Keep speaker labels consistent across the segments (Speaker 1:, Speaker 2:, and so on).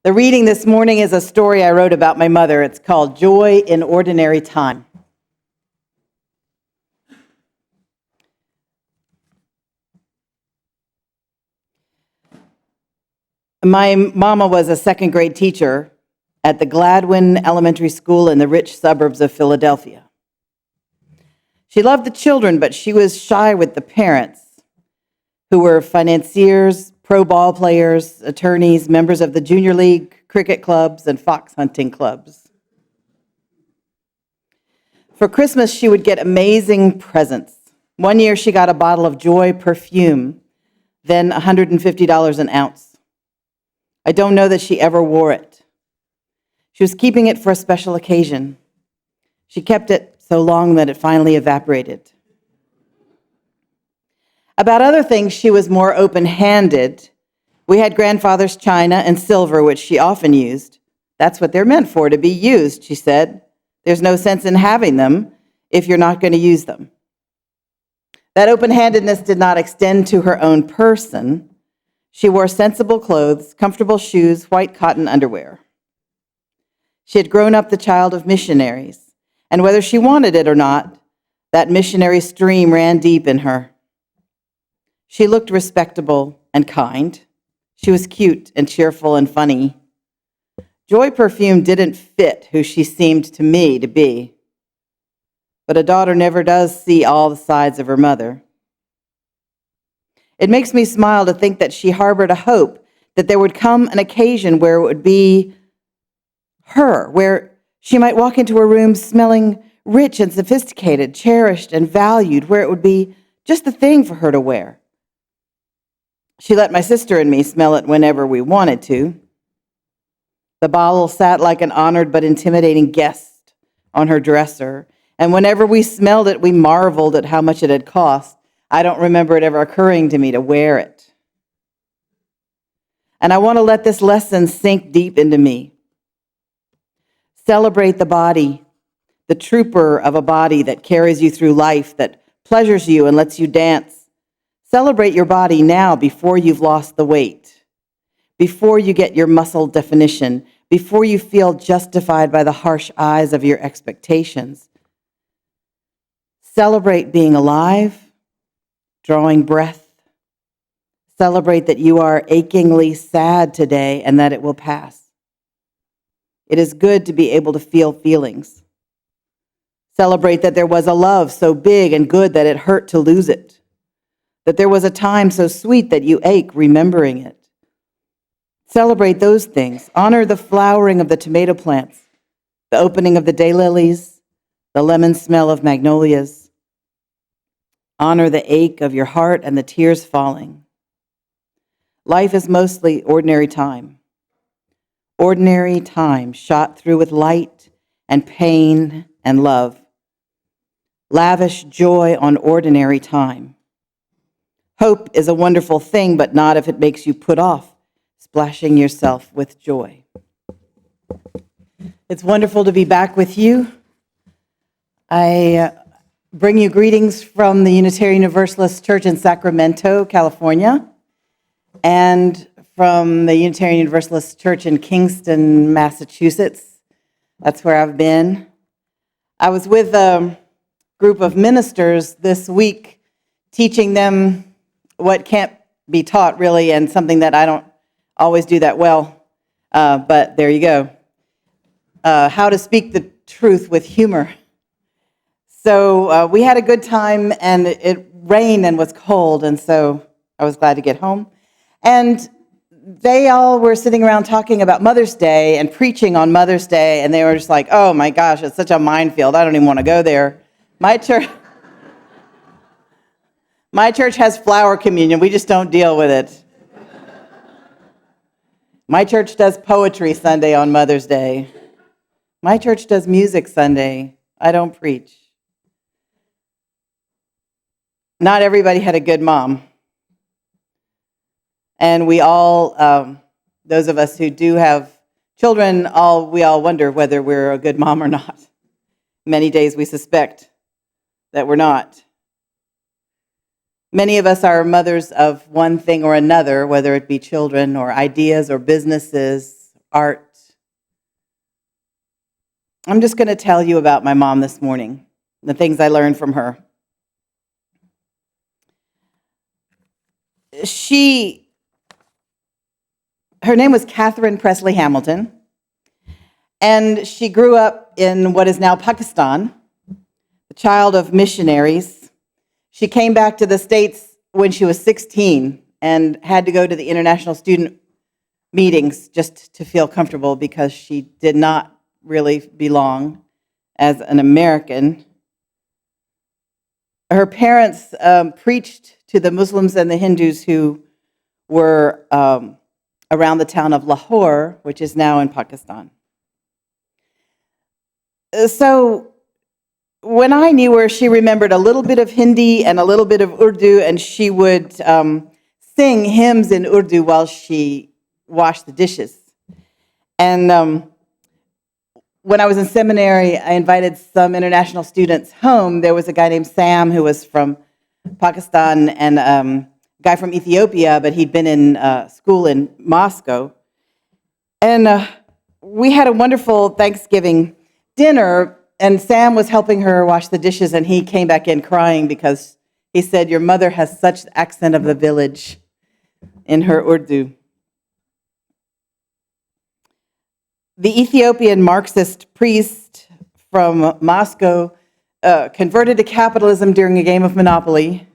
Speaker 1: The reading this morning is a story I wrote about my mother. It's called Joy in Ordinary Time. My mama was a second grade teacher at the Gladwin Elementary School in the rich suburbs of Philadelphia. She loved the children, but she was shy with the parents, who were financiers, pro ball players, attorneys, members of the junior league, cricket clubs, and fox hunting clubs. For Christmas, she would get amazing presents. One year, she got a bottle of Joy perfume, then $150 an ounce. I don't know that she ever wore it. She was keeping it for a special occasion. She kept it so long that it finally evaporated. About other things, she was more open-handed. We had grandfather's china and silver, which she often used. That's what they're meant for, to be used, she said. There's no sense in having them if you're not going to use them. That open-handedness did not extend to her own person. She wore sensible clothes, comfortable shoes, white cotton underwear. She had grown up the child of missionaries, and whether she wanted it or not, that missionary stream ran deep in her. She looked respectable and kind. She was cute and cheerful and funny. Joy perfume didn't fit who she seemed to me to be. But a daughter never does see all the sides of her mother. It makes me smile to think that she harbored a hope that there would come an occasion where it would be her, where she might walk into a room smelling rich and sophisticated, cherished and valued, where it would be just the thing for her to wear. She let my sister and me smell it whenever we wanted to. The bottle sat like an honored but intimidating guest on her dresser, and whenever we smelled it, we marveled at how much it had cost. I don't remember it ever occurring to me to wear it. And I want to let this lesson sink deep into me. Celebrate the body, the trooper of a body that carries you through life, that pleasures you and lets you dance. Celebrate your body now before you've lost the weight, before you get your muscle definition, before you feel justified by the harsh eyes of your expectations. Celebrate being alive, drawing breath. Celebrate that you are achingly sad today and that it will pass. It is good to be able to feel feelings. Celebrate that there was a love so big and good that it hurt to lose it. That there was a time so sweet that you ache remembering it. Celebrate those things. Honor the flowering of the tomato plants, the opening of the daylilies, the lemon smell of magnolias. Honor the ache of your heart and the tears falling. Life is mostly ordinary time. Ordinary time shot through with light and pain and love. Lavish joy on ordinary time. Hope is a wonderful thing, but not if it makes you put off splashing yourself with joy. It's wonderful to be back with you. I bring you greetings from the Unitarian Universalist Church in Sacramento, California, and from the Unitarian Universalist Church in Kingston, Massachusetts. That's where I've been. I was with a group of ministers this week, teaching them what can't be taught, really, and something that I don't always do that well, but there you go. How to speak the truth with humor. So we had a good time, and it rained and was cold, and so I was glad to get home. And they all were sitting around talking about Mother's Day and preaching on Mother's Day, and they were just like, oh my gosh, it's such a minefield. I don't even want to go there. My church has flower communion. We just don't deal with it. My church does poetry Sunday on Mother's Day. My church does music Sunday. I don't preach. Not everybody had a good mom. And we all, those of us who do have children, we all wonder whether we're a good mom or not. Many days we suspect that we're not. Many of us are mothers of one thing or another, whether it be children or ideas or businesses art. I'm just going to tell you about my mom this morning, the things I learned from her. Her name was Catherine Presley Hamilton, and she grew up in what is now Pakistan, the child of missionaries. She came back to the States when she was 16 and had to go to the international student meetings just to feel comfortable because she did not really belong as an American. Her parents preached to the Muslims and the Hindus who were around the town of Lahore, which is now in Pakistan. So when I knew her, she remembered a little bit of Hindi and a little bit of Urdu, and she would sing hymns in Urdu while she washed the dishes. And when I was in seminary, I invited some international students home. There was a guy named Sam who was from Pakistan and a guy from Ethiopia, but he'd been in school in Moscow. And we had a wonderful Thanksgiving dinner, and Sam was helping her wash the dishes, and he came back in crying because he said, "Your mother has such the accent of the village in her Urdu." The Ethiopian Marxist priest from Moscow converted to capitalism during a game of Monopoly.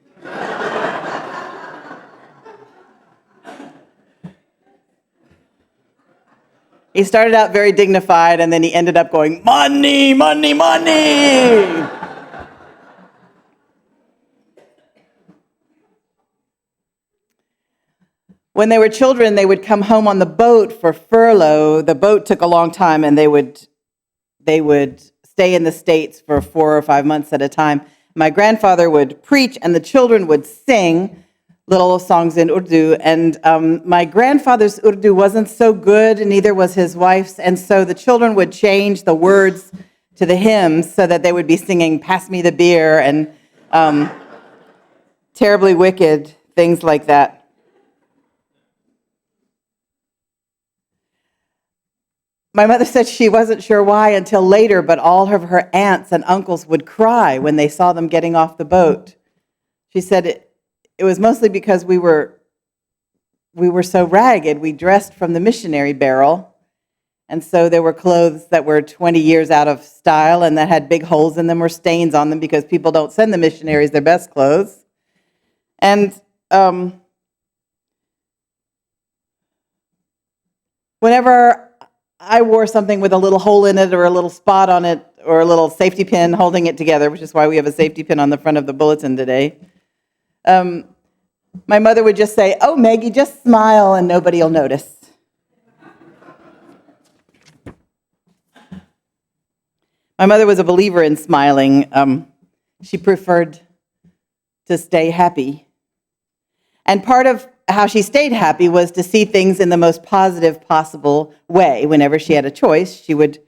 Speaker 1: He started out very dignified, and then he ended up going, "Money, money, money!" When they were children, they would come home on the boat for furlough. The boat took a long time, and they would stay in the States for 4 or 5 months at a time. My grandfather would preach, and the children would sing little songs in Urdu. And my grandfather's Urdu wasn't so good, and neither was his wife's. And so the children would change the words to the hymns so that they would be singing "Pass Me the Beer" and "Terribly Wicked," things like that. My mother said she wasn't sure why until later, but all of her aunts and uncles would cry when they saw them getting off the boat. She said it was mostly because we were so ragged. We dressed from the missionary barrel, and so there were clothes that were 20 years out of style and that had big holes in them or stains on them because people don't send the missionaries their best clothes. And whenever I wore something with a little hole in it or a little spot on it or a little safety pin holding it together, which is why we have a safety pin on the front of the bulletin today, my mother would just say, "Oh, Maggie, just smile and nobody will notice." My mother was a believer in smiling. She preferred to stay happy. And part of how she stayed happy was to see things in the most positive possible way. Whenever she had a choice, she would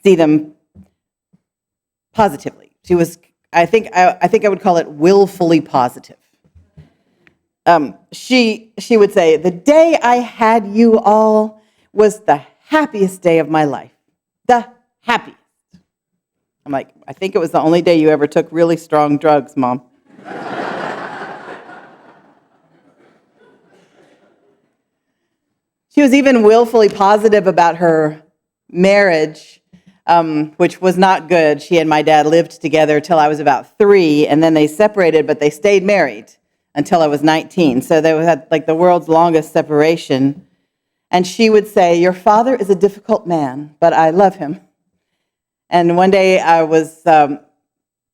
Speaker 1: see them positively. She was, I think I would call it willfully positive. She would say, "The day I had you all was the happiest day of my life. The happiest." I'm like, "I think it was the only day you ever took really strong drugs, Mom." She was even willfully positive about her marriage, which was not good. She and my dad lived together till I was about 3, and then they separated, but they stayed married until I was 19. So they had like the world's longest separation. And she would say, "Your father is a difficult man, but I love him." And one day I was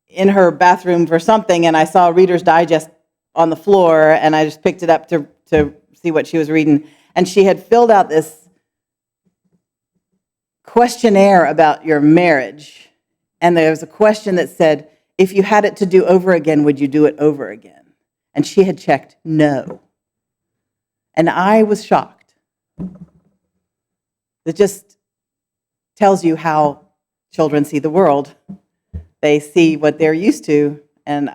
Speaker 1: in her bathroom for something, and I saw Reader's Digest on the floor, and I just picked it up to see what she was reading. And she had filled out this questionnaire about your marriage. And there was a question that said, "If you had it to do over again, would you do it over again?" And she had checked no. And I was shocked. It just tells you how children see the world. They see what they're used to. And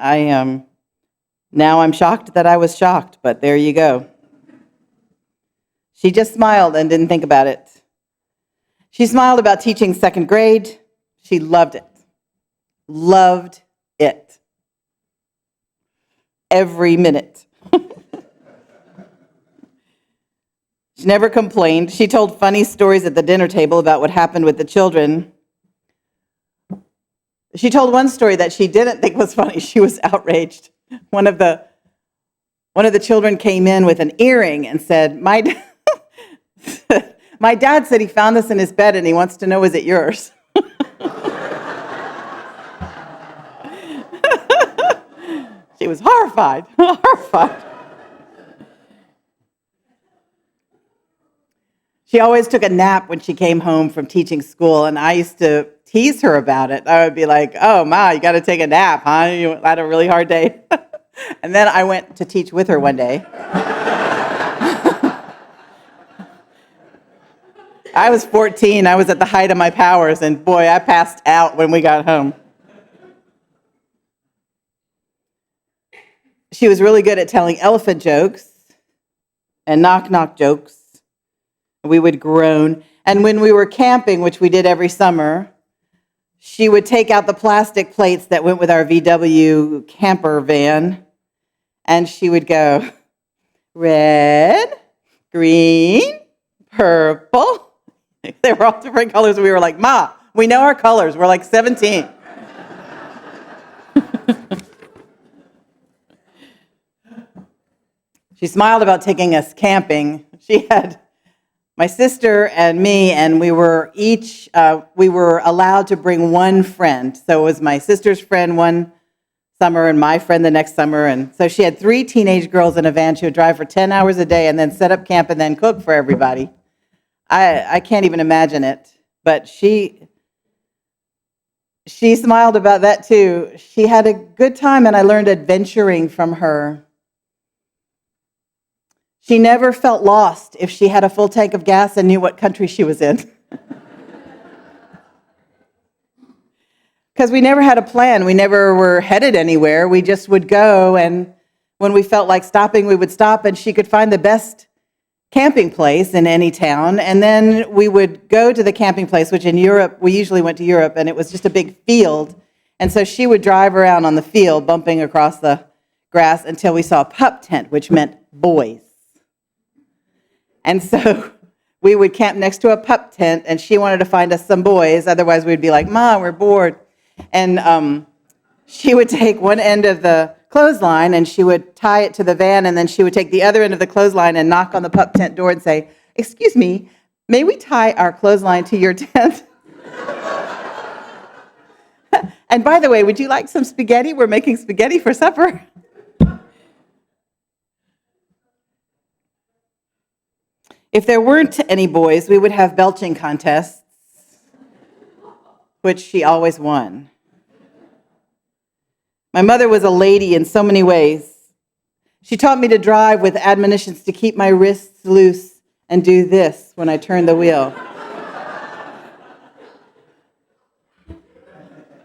Speaker 1: now I'm shocked that I was shocked, but there you go. She just smiled and didn't think about it. She smiled about teaching second grade. She loved it. Loved it. Every minute. She never complained. She told funny stories at the dinner table about what happened with the children. She told one story that she didn't think was funny. She was outraged. One of the children came in with an earring and said, my dad said he found this in his bed and he wants to know, is it yours? She was horrified. She always took a nap when she came home from teaching school, and I used to tease her about it. I would be like, oh, Ma, you got to take a nap, huh? You had a really hard day. And then I went to teach with her one day. I was 14. I was at the height of my powers, and boy, I passed out when we got home. She was really good at telling elephant jokes and knock-knock jokes. We would groan. And when we were camping, which we did every summer, she would take out the plastic plates that went with our VW camper van, and she would go, red, green, purple. They were all different colors. We were like, Ma, we know our colors. We're like 17. She smiled about taking us camping. She had my sister and me, and we were allowed to bring one friend. So it was my sister's friend one summer and my friend the next summer. And so she had 3 teenage girls in a van. She would drive for 10 hours a day and then set up camp and then cook for everybody. I can't even imagine it. But she smiled about that too. She had a good time, and I learned adventuring from her. She never felt lost if she had a full tank of gas and knew what country she was in. Because we never had a plan. We never were headed anywhere. We just would go, and when we felt like stopping, we would stop, and she could find the best camping place in any town. And then we would go to the camping place, which in Europe, we usually went to Europe, and it was just a big field. And so she would drive around on the field, bumping across the grass until we saw a pup tent, which meant boys. And so we would camp next to a pup tent, and she wanted to find us some boys. Otherwise, we'd be like, Ma, we're bored. And she would take one end of the clothesline, and she would tie it to the van, and then she would take the other end of the clothesline and knock on the pup tent door and say, excuse me, may we tie our clothesline to your tent? And by the way, would you like some spaghetti? We're making spaghetti for supper. If there weren't any boys, we would have belching contests, which she always won. My mother was a lady in so many ways. She taught me to drive with admonitions to keep my wrists loose and do this when I turn the wheel.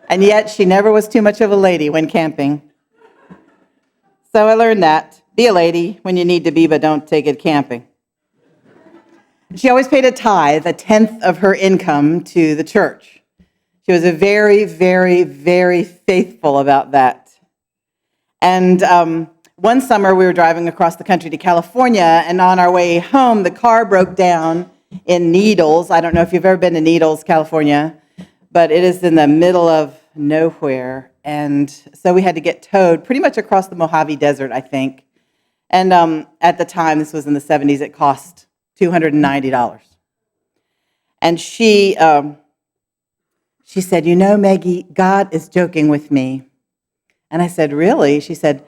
Speaker 1: And yet, she never was too much of a lady when camping. So I learned that. Be a lady when you need to be, but don't take it camping. She always paid a tithe, 1/10 of her income, to the church. She was a very, very, very faithful about that. And one summer, we were driving across the country to California, and on our way home, the car broke down in Needles. I don't know if you've ever been to Needles, California, but it is in the middle of nowhere. And so we had to get towed pretty much across the Mojave Desert, I think. And at the time, this was in the 70s, it cost $290. And she said, you know, Maggie, God is joking with me. And I said, really? She said,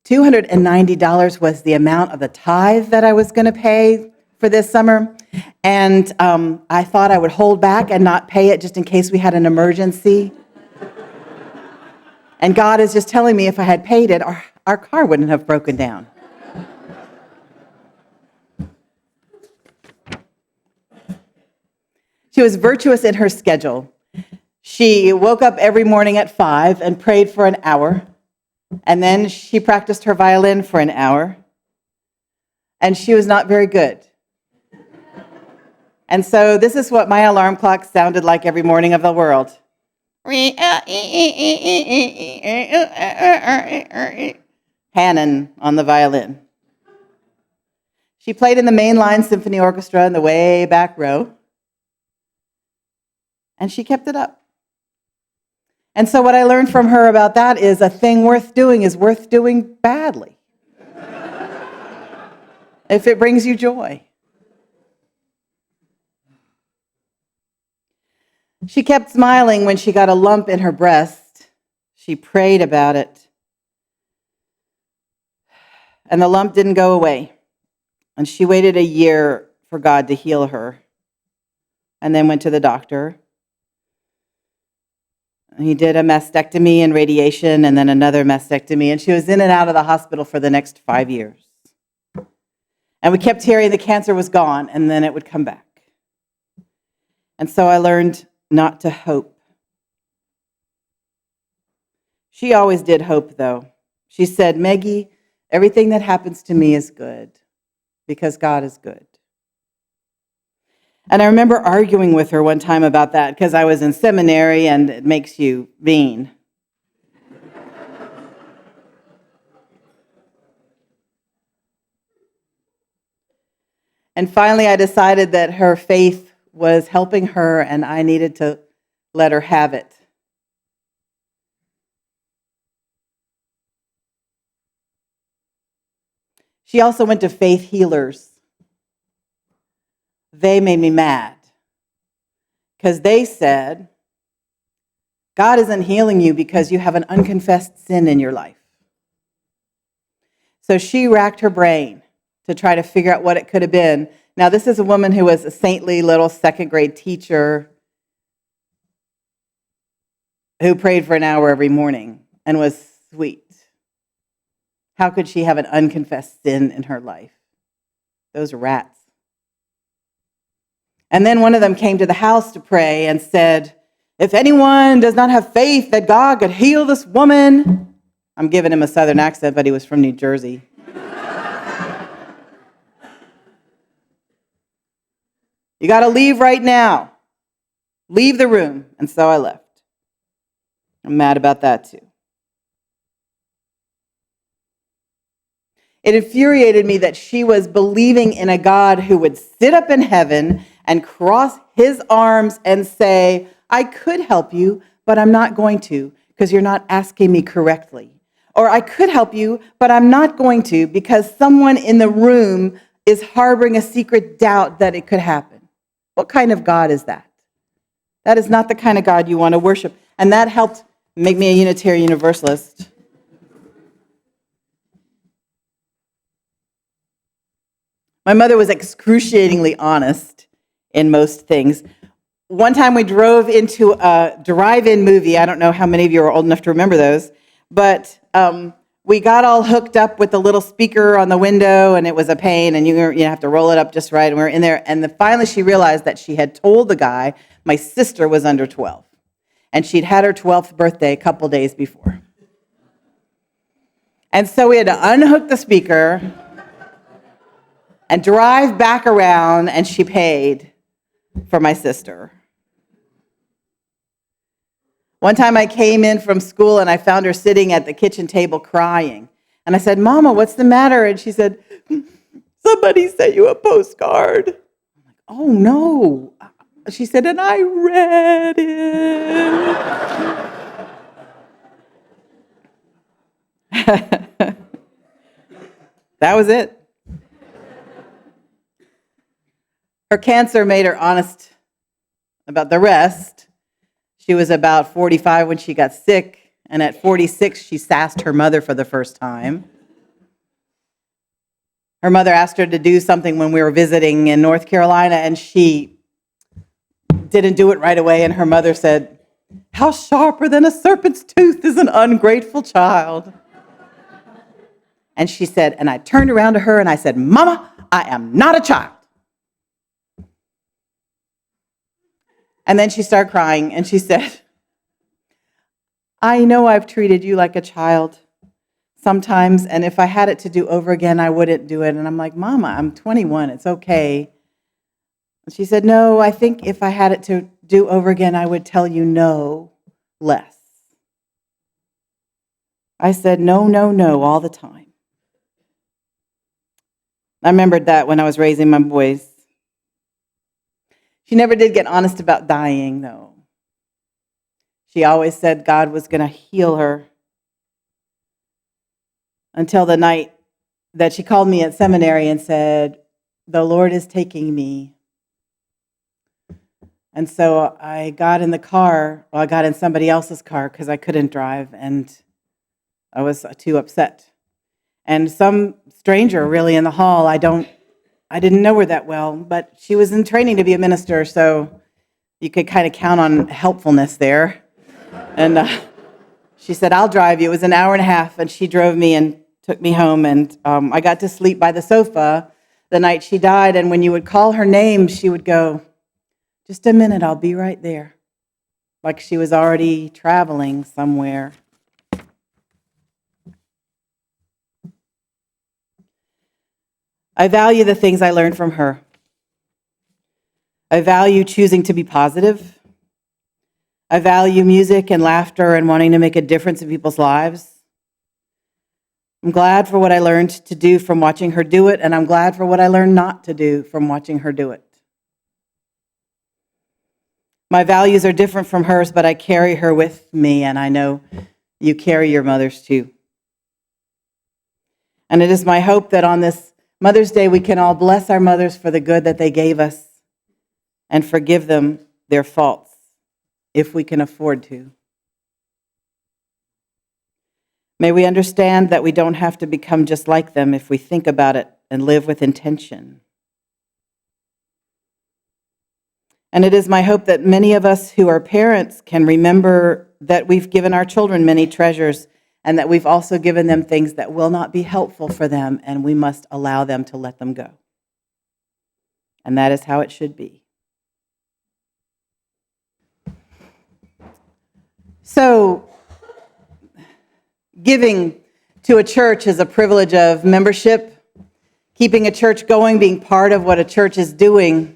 Speaker 1: $290 was the amount of the tithe that I was going to pay for this summer. And I thought I would hold back and not pay it just in case we had an emergency. And God is just telling me if I had paid it, our car wouldn't have broken down. She was virtuous in her schedule. She woke up every morning at 5 and prayed for an hour. And then she practiced her violin for an hour. And she was not very good. And so this is what my alarm clock sounded like every morning of the world. Hannon on the violin. She played in the mainline symphony orchestra in the way back row. And she kept it up. And so what I learned from her about that is a thing worth doing is worth doing badly. If it brings you joy. She kept smiling when she got a lump in her breast. She prayed about it. And the lump didn't go away. And she waited a year for God to heal her. And then went to the doctor. He did a mastectomy and radiation and then another mastectomy. And she was in and out of the hospital for the next 5 years. And we kept hearing the cancer was gone and then it would come back. And so I learned not to hope. She always did hope, though. She said, Meggie, everything that happens to me is good because God is good. And I remember arguing with her one time about that because I was in seminary and it makes you mean. And finally, I decided that her faith was helping her and I needed to let her have it. She also went to faith healers. They made me mad because they said, God isn't healing you because you have an unconfessed sin in your life. So she racked her brain to try to figure out what it could have been. Now, this is a woman who was a saintly little second grade teacher who prayed for an hour every morning and was sweet. How could she have an unconfessed sin in her life? Those rats. And then one of them came to the house to pray and said, if anyone does not have faith that God could heal this woman. I'm giving him a southern accent, but he was from New Jersey. You got to leave right now. Leave the room. And so I left. I'm mad about that too. It infuriated me that she was believing in a God who would sit up in heaven and cross his arms and say, I could help you, but I'm not going to because you're not asking me correctly. Or I could help you, but I'm not going to because someone in the room is harboring a secret doubt that it could happen. What kind of God is that? That is not the kind of God you want to worship. And that helped make me a Unitarian Universalist. My mother was excruciatingly honest in most things. One time we drove into a drive-in movie. I don't know how many of you are old enough to remember those, but we got all hooked up with the little speaker on the window, and it was a pain, and you have to roll it up just right, and we were in there, and finally she realized that she had told the guy my sister was under 12, and she'd had her 12th birthday a couple days before. And so we had to unhook the speaker and drive back around, and she paid for my sister. One time I came in from school and I found her sitting at the kitchen table crying. And I said, Mama, what's the matter? And she said, somebody sent you a postcard. I'm like, oh no. She said, and I read it. That was it. Her cancer made her honest about the rest. She was about 45 when she got sick, and at 46, she sassed her mother for the first time. Her mother asked her to do something when we were visiting in North Carolina, and she didn't do it right away, and her mother said, how sharper than a serpent's tooth is an ungrateful child. And she said, and I turned around to her and I said, Mama, I am not a child. And then she started crying and she said, I know I've treated you like a child sometimes, and if I had it to do over again, I wouldn't do it. And I'm like, Mama, I'm 21. It's okay. And she said, no, I think if I had it to do over again, I would tell you no less. I said, no, no, no, all the time. I remembered that when I was raising my boys. She never did get honest about dying, though. She always said God was going to heal her until the night that she called me at seminary and said, the Lord is taking me. And so I got in the car, I got in somebody else's car because I couldn't drive, and I was too upset. And some stranger really in the hall, I didn't know her that well, but she was in training to be a minister, so you could kind of count on helpfulness there. And she said, I'll drive you. It was an hour and a half, and she drove me and took me home, and I got to sleep by the sofa the night she died, and when you would call her name, she would go, just a minute, I'll be right there, like she was already traveling somewhere. I value the things I learned from her. I value choosing to be positive. I value music and laughter and wanting to make a difference in people's lives. I'm glad for what I learned to do from watching her do it, and I'm glad for what I learned not to do from watching her do it. My values are different from hers, but I carry her with me, and I know you carry your mothers too. And it is my hope that on this Mother's Day, we can all bless our mothers for the good that they gave us and forgive them their faults, if we can afford to. May we understand that we don't have to become just like them if we think about it and live with intention. And it is my hope that many of us who are parents can remember that we've given our children many treasures and that we've also given them things that will not be helpful for them, and we must allow them to let them go. And that is how it should be. So, giving to a church is a privilege of membership. Keeping a church going, being part of what a church is doing.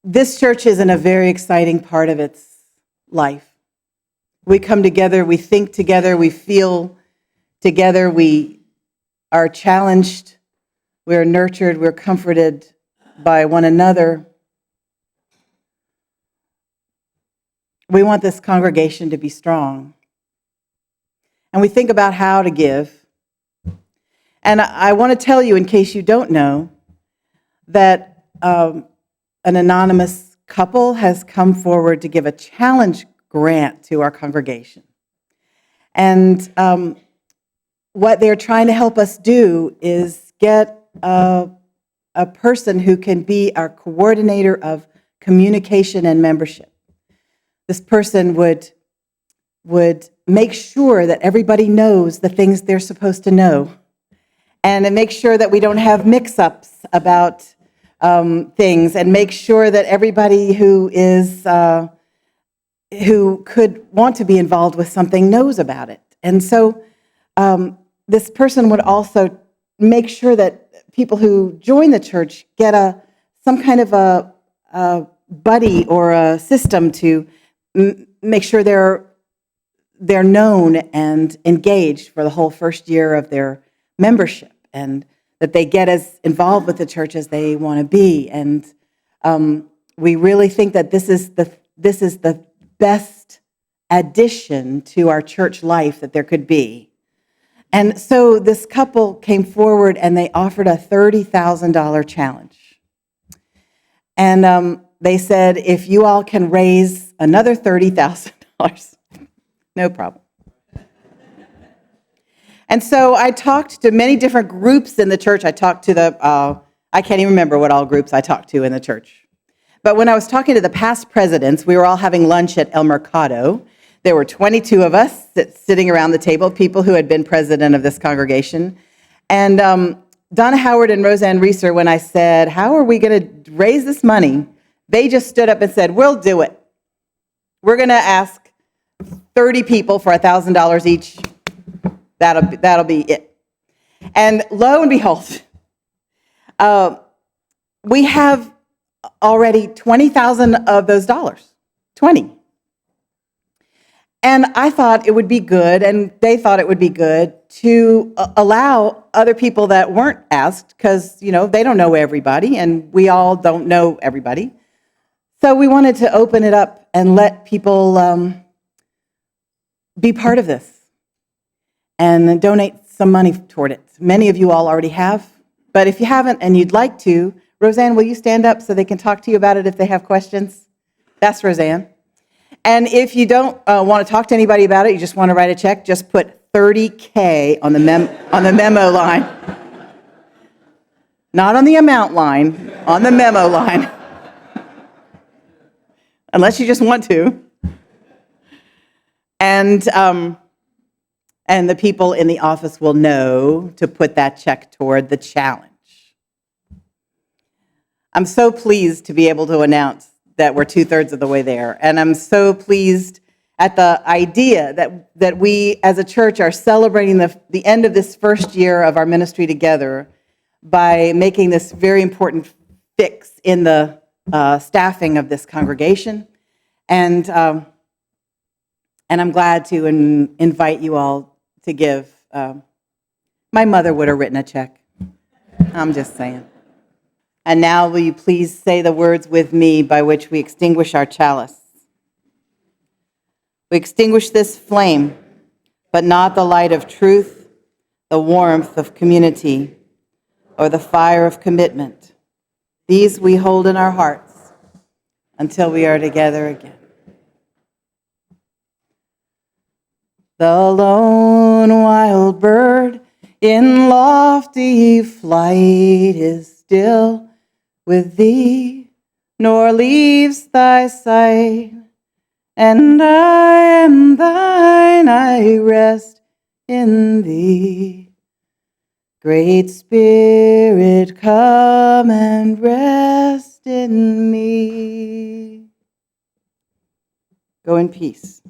Speaker 1: This church is in a very exciting part of its life. We come together, we think together, we feel together, we are challenged, we're nurtured, we're comforted by one another. We want this congregation to be strong. And we think about how to give. And I want to tell you, in case you don't know, that an anonymous couple has come forward to give a challenge grant to our congregation. And what they're trying to help us do is get a person who can be our coordinator of communication and membership. This person would make sure that everybody knows the things they're supposed to know, and make sure that we don't have mix-ups about things, and make sure that everybody who could want to be involved with something knows about it. And so this person would also make sure that people who join the church get some kind of a buddy or a system to make sure they're known and engaged for the whole first year of their membership, and that they get as involved with the church as they want to be. And we really think that this is the best addition to our church life that there could be. And so this couple came forward and they offered a $30,000 challenge. And they said, if you all can raise another $30,000, no problem. And so I talked to many different groups in the church. I talked to I can't even remember what all groups I talked to in the church. But when I was talking to the past presidents, we were all having lunch at El Mercado. There were 22 of us sitting around the table, people who had been president of this congregation. And Donna Howard and Roseanne Reeser, when I said, how are we going to raise this money? They just stood up and said, we'll do it. We're going to ask 30 people for $1,000 each. That'll be it. And lo and behold, we have already 20,000 of those dollars. 20. And I thought it would be good, and they thought it would be good to allow other people that weren't asked, because, they don't know everybody, and we all don't know everybody. So we wanted to open it up and let people be part of this and donate some money toward it. Many of you all already have, but if you haven't and you'd like to, Roseanne, will you stand up so they can talk to you about it if they have questions? That's Roseanne. And if you don't want to talk to anybody about it, you just want to write a check, just put $30K on the memo line. Not on the amount line, on the memo line. Unless you just want to. And the people in the office will know to put that check toward the challenge. I'm so pleased to be able to announce that we're 2/3 of the way there. And I'm so pleased at the idea that we as a church are celebrating the end of this first year of our ministry together by making this very important fix in the staffing of this congregation. And I'm glad to invite you all to give. My mother would have written a check. I'm just saying. And now will you please say the words with me by which we extinguish our chalice. We extinguish this flame, but not the light of truth, the warmth of community, or the fire of commitment. These we hold in our hearts until we are together again. The lone wild bird in lofty flight is still with thee, nor leaves thy sight. And I am thine, I rest in thee. Great Spirit, come and rest in me. Go in peace.